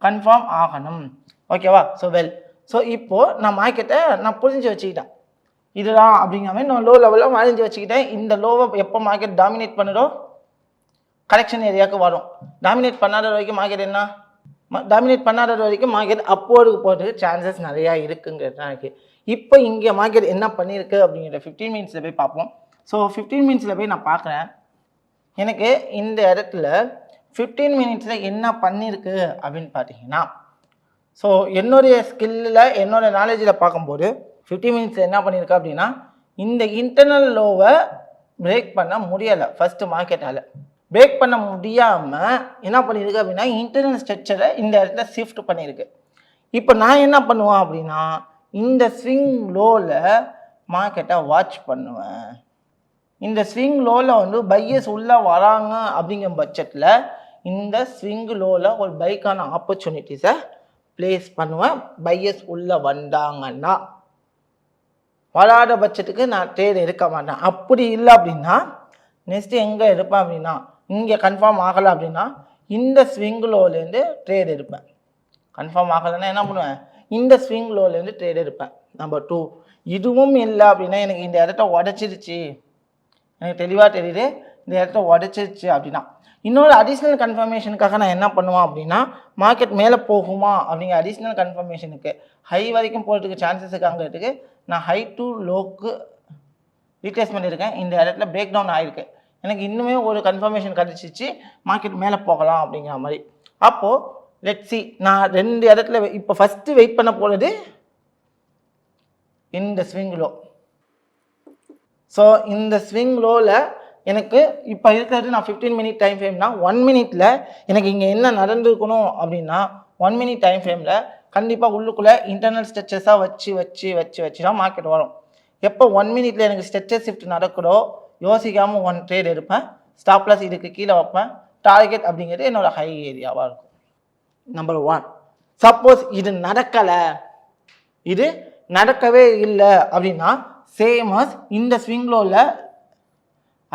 Confirm ஆகணும். ஓகேவா? So இப்போது நான் மார்க்கெட்டை நான் புரிஞ்சு வச்சுக்கிட்டேன். இதுதான் அப்படிங்கிற மாதிரி நான் லோ லெவலில் வரைஞ்சி வச்சுக்கிட்டேன். இந்த லோவை எப்போ மார்க்கெட் டாமினேட் பண்ணிடும், கரெக்ஷன் ஏரியாவுக்கு வரும். டாமினேட் பண்ணாத வரைக்கும் மார்க்கெட் என்ன, டாமினேட் பண்ணாத வரைக்கும் மார்க்கெட் அப்போர்டுக்கு போகிறதுக்கு சான்சஸ் நிறையா இருக்குங்கிறது தான் இருக்குது. இப்போ இங்கே மார்க்கெட் என்ன பண்ணியிருக்கு அப்படிங்கிற 15 மினிட்ஸில் போய் பார்ப்போம். ஸோ 15 மினிட்ஸில் போய் நான் பார்க்குறேன். எனக்கு இந்த இடத்துல 15 மினிட்ஸில் என்ன பண்ணியிருக்கு அப்படின்னு பார்த்தீங்கன்னா, ஸோ என்னுடைய ஸ்கில்லில் என்னோடய நாலேஜில் பார்க்கும்போது 15 மினிட்ஸில் என்ன பண்ணியிருக்கு அப்படின்னா, இந்த இன்டர்னல் லோவை பிரேக் பண்ண முடியலை. ஃபஸ்ட்டு மார்க்கெட்டால் பிரேக் பண்ண முடியாமல் என்ன பண்ணியிருக்கு அப்படின்னா, இன்டர்னல் ஸ்ட்ரக்சரை இந்த இடத்துல ஷிஃப்ட் பண்ணியிருக்கு. இப்போ நான் என்ன பண்ணுவேன் அப்படின்னா, இந்த ஸ்விங் லோவில் மார்க்கெட்டை வாட்ச் பண்ணுவேன். இந்த ஸ்விங் லோவில் வந்து பையர்ஸ் உள்ளே வராங்க அப்படிங்கிற பட்சத்தில் இந்த ஸ்விங் லோவில் ஒரு பைக்கான ஆப்பர்ச்சுனிட்டிஸை ப்ளேஸ் பண்ணுவேன். பையர்ஸ் உள்ளே வந்தாங்கன்னா, வராத பட்சத்துக்கு நான் ட்ரேட் எடுக்க மாட்டேன். அப்படி இல்லை அப்படின்னா நெக்ஸ்ட்டு எங்கே எடுப்பேன் அப்படின்னா, இங்கே கன்ஃபார்ம் ஆகலை அப்படின்னா இந்த ஸ்விங் லோலேருந்து ட்ரேட் எடுப்பேன். கன்ஃபார்ம் ஆகலைன்னா என்ன பண்ணுவேன், இந்த ஸ்விங் லோலேருந்து ட்ரேட் எடுப்பேன். நம்பர் 2, இதுவும் இல்லை அப்படின்னா எனக்கு இந்த இடத்த உடச்சிருச்சு, எனக்கு தெளிவாக தெரியுது இந்த இடத்த உடச்சிருச்சு அப்படின்னா, இன்னொரு அடிஷ்னல் கன்ஃபர்மேஷனுக்காக நான் என்ன பண்ணுவேன் அப்படின்னா, மார்க்கெட் மேலே போகுமா அப்படிங்கிற அடிஷ்னல் கன்ஃபர்மேஷனுக்கு ஹை வரைக்கும் போகிறதுக்கு சான்சஸ் இருக்காங்கிறதுக்கு நான் ஹை டு லோக்கு ரீட்ரேஸ்மெண்ட் இருக்கேன். இந்த இடத்துல பிரேக் டவுன் ஆகிருக்கு, எனக்கு இன்னுமே ஒரு கன்ஃபர்மேஷன் கிடச்சிச்சு மார்க்கெட் மேலே போகலாம் அப்படிங்கிற மாதிரி. அப்போது லெட்ஸ் சி, நான் 2 இடத்துல இப்போ ஃபஸ்ட்டு வெயிட் பண்ண போகிறது இந்த ஸ்விங் லோ. ஸோ இந்த ஸ்விங் லோவில் எனக்கு இப்போ இருக்கிறது நான் 15 மினிட் டைம் ஃப்ரேம்னா 1 மினிட்டில் எனக்கு இங்கே என்ன நடந்துருக்கணும் அப்படின்னா 1 மினிட் டைம் ஃப்ரேமில் கண்டிப்பாக உள்ளுக்குள்ளே இன்டர்னல் ஸ்ட்ரெச்சஸாக வச்சு தான் மார்க்கெட் வரும். எப்போ 1 மினிட்ல எனக்கு ஸ்ட்ரெச்சர் ஷிஃப்ட் நடக்குதோ யோசிக்காமல் 1 ட்ரேட் எடுப்பேன். ஸ்டாப் லாஸ் இதுக்கு கீழே வைப்பேன். டார்கெட் அப்படிங்கிறது என்னோடய ஹை ஏரியாவாக இருக்கும். நம்பர் 1, சப்போஸ் இது நடக்கவே இல்லை அப்படின்னா சேமஸ் இந்த ஸ்விங் லோவில்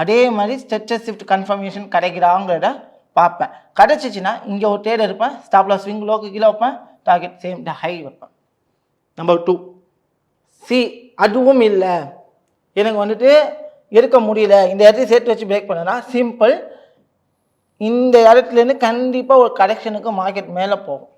அதே மாதிரி ஸ்ட்ரெச்சர் ஷிஃப்ட் கன்ஃபர்மேஷன் கிடைக்கிறாங்கிறத பார்ப்பேன். கிடச்சிச்சின்னா இங்கே ஒரு ட்ரேட் எடுப்பேன். ஸ்டாப் லாஸ் ஸ்விங் லோக்கு கீழே வைப்பேன். டார்கெட் சேம் ஹை வைப்பேன். நம்பர் 2, சி அதுவும் இல்லை, எனக்கு வந்துட்டு எடுக்க முடியல, இந்த இடத்துல சேர்த்து வச்சு பிரேக் பண்ணனா சிம்பிள், இந்த இடத்துலேருந்து கண்டிப்பாக ஒரு கரெக்ஷனுக்கு மார்க்கெட் மேலே போகும்.